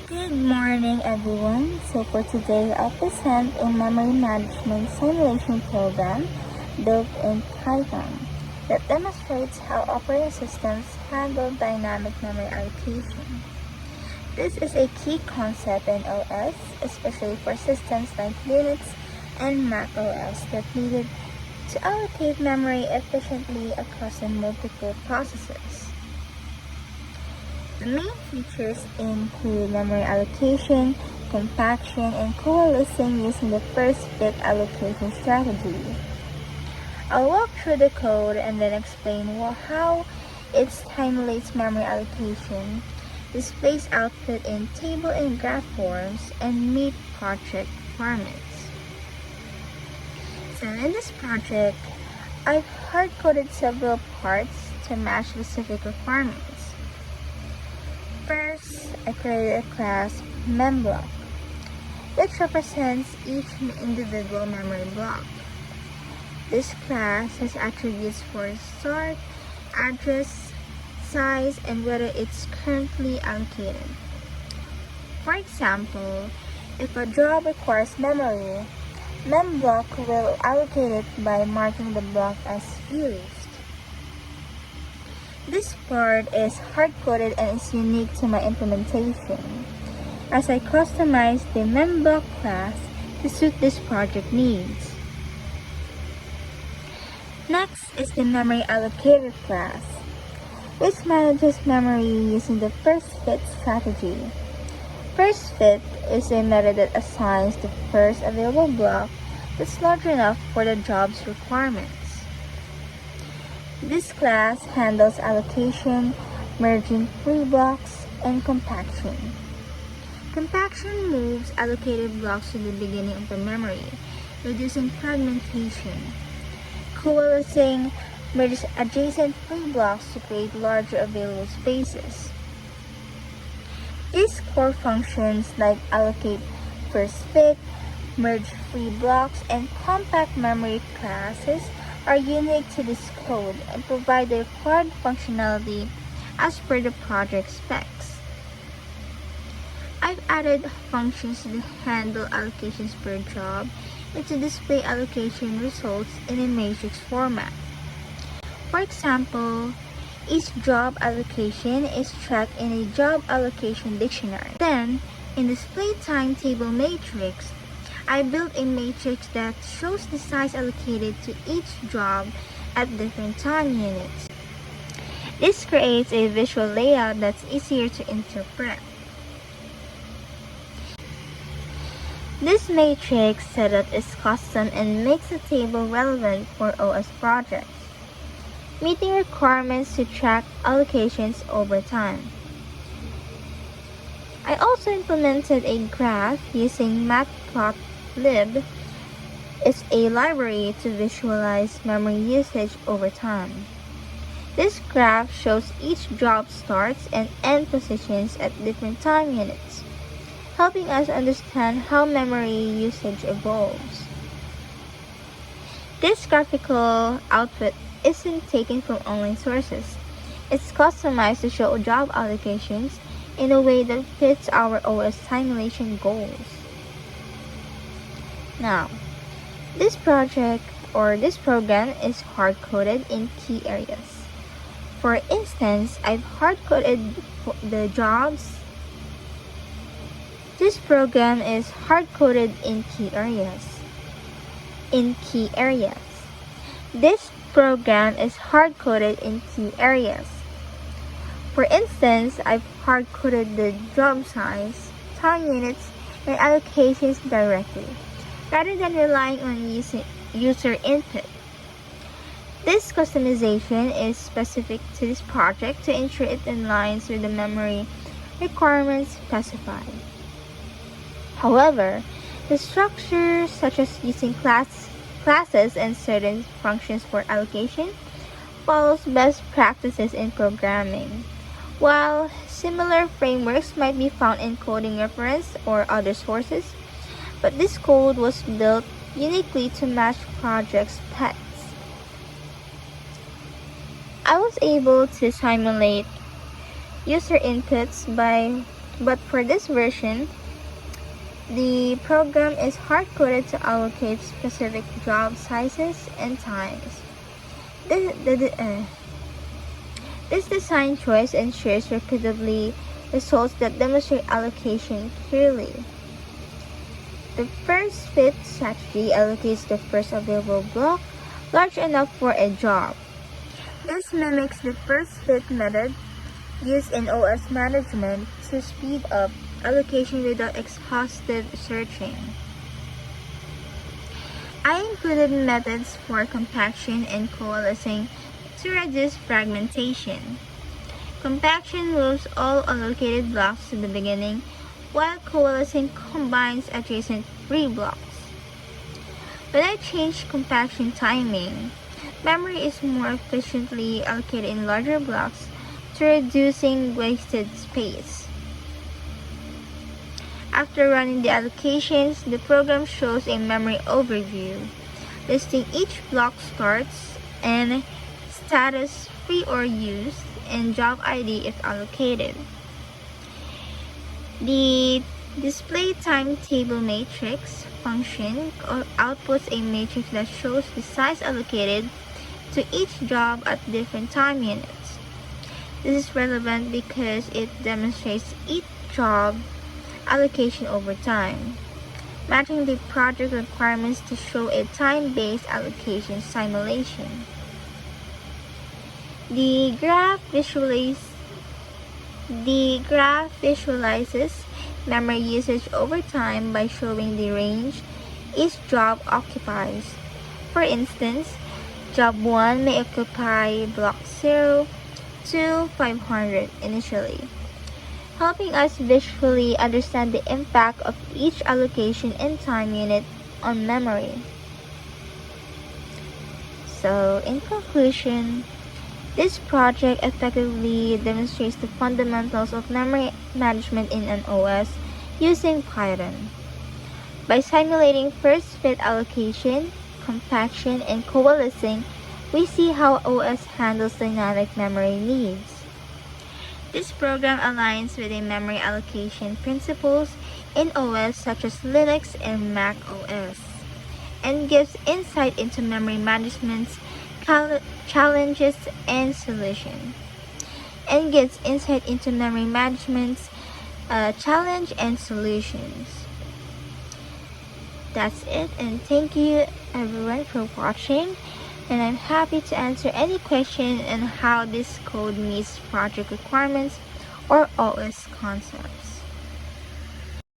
Good morning, everyone. So for today, I'll present a memory management simulation program built in Python that demonstrates how operating systems handle dynamic memory allocation. This is a key concept in OS, especially for systems like Linux and Mac OS that needed to allocate memory efficiently across multiple processors. The main features include memory allocation, compaction, and coalescing using the first fit allocation strategy. I'll walk through the code and then explain how it simulates memory allocation, displays output in table and graph forms, and meet project requirements. So in this project, I've hard-coded several parts to match specific requirements. First, I created a class memBlock, which represents each individual memory block. This class has attributes for start, address, size, and whether it's currently allocated. For example, if a job requires memory, memBlock will allocate it by marking the block as used. This part is hard-coded and is unique to my implementation, as I customized the memBlock class to suit this project needs. Next is the memory allocator class, which manages memory using the first fit strategy. First fit is a method that assigns the first available block that's large enough for the job's requirements. This class handles allocation, merging free blocks, and compaction. Compaction moves allocated blocks to the beginning of the memory, reducing fragmentation. Coalescing merges adjacent free blocks to create larger available spaces. These core functions like allocate first fit, merge free blocks, and compact memory classes are unique to this code and provide the required functionality as per the project specs. I've added functions to handle allocations per job and to display allocation results in a matrix format. For example, each job allocation is tracked in a job allocation dictionary. Then, in display timetable matrix, I built a matrix that shows the size allocated to each job at different time units. This creates a visual layout that's easier to interpret. This matrix setup is custom and makes the table relevant for OS projects, meeting requirements to track allocations over time. I also implemented a graph using matplotlib. It's a library to visualize memory usage over time. This graph shows each job starts and end positions at different time units, helping us understand how memory usage evolves. This graphical output isn't taken from online sources. It's customized to show job allocations in a way that fits our OS simulation goals. Now, this program is hard-coded in key areas. For instance, I've hard-coded the jobs. This program is hard-coded in key areas. This program is hard-coded in key areas. For instance, I've hard-coded the job size, time units, and allocations directly, rather than relying on user input. This customization is specific to this project to ensure it aligns with the memory requirements specified. However, the structure, such as using classes and certain functions for allocation, follows best practices in programming. While similar frameworks might be found in coding reference or other sources, but this code was built uniquely to match project specs. I was able to simulate user inputs by But for this version, the program is hard-coded to allocate specific job sizes and times. This design choice ensures repeatedly results that demonstrate allocation clearly. The first fit strategy allocates the first available block large enough for a job. This mimics the first fit method used in OS management to speed up allocation without exhaustive searching. I included methods for compaction and coalescing to reduce fragmentation. Compaction moves all allocated blocks to the beginning, while coalescing combines adjacent free blocks. When I change compaction timing, memory is more efficiently allocated in larger blocks to reducing wasted space. After running the allocations, the program shows a memory overview, listing each block starts and status free or used and job ID if allocated. The display timetable matrix function outputs a matrix that shows the size allocated to each job at different time units. This is relevant because it demonstrates each job allocation over time, matching the project requirements to show a time-based allocation simulation. The graph visualizes memory usage over time by showing the range each job occupies. For instance, job 1 may occupy block 0 to 500 initially, helping us visually understand the impact of each allocation and time unit on memory. So, in conclusion, this project effectively demonstrates the fundamentals of memory management in an OS using Python. By simulating first fit allocation, compaction, and coalescing, we see how OS handles dynamic memory needs. This program aligns with the memory allocation principles in OS such as Linux and Mac OS, and gives insight into memory management's challenges and solutions. That's it, and thank you everyone for watching, and I'm happy to answer any question on how this code meets project requirements or OS concepts.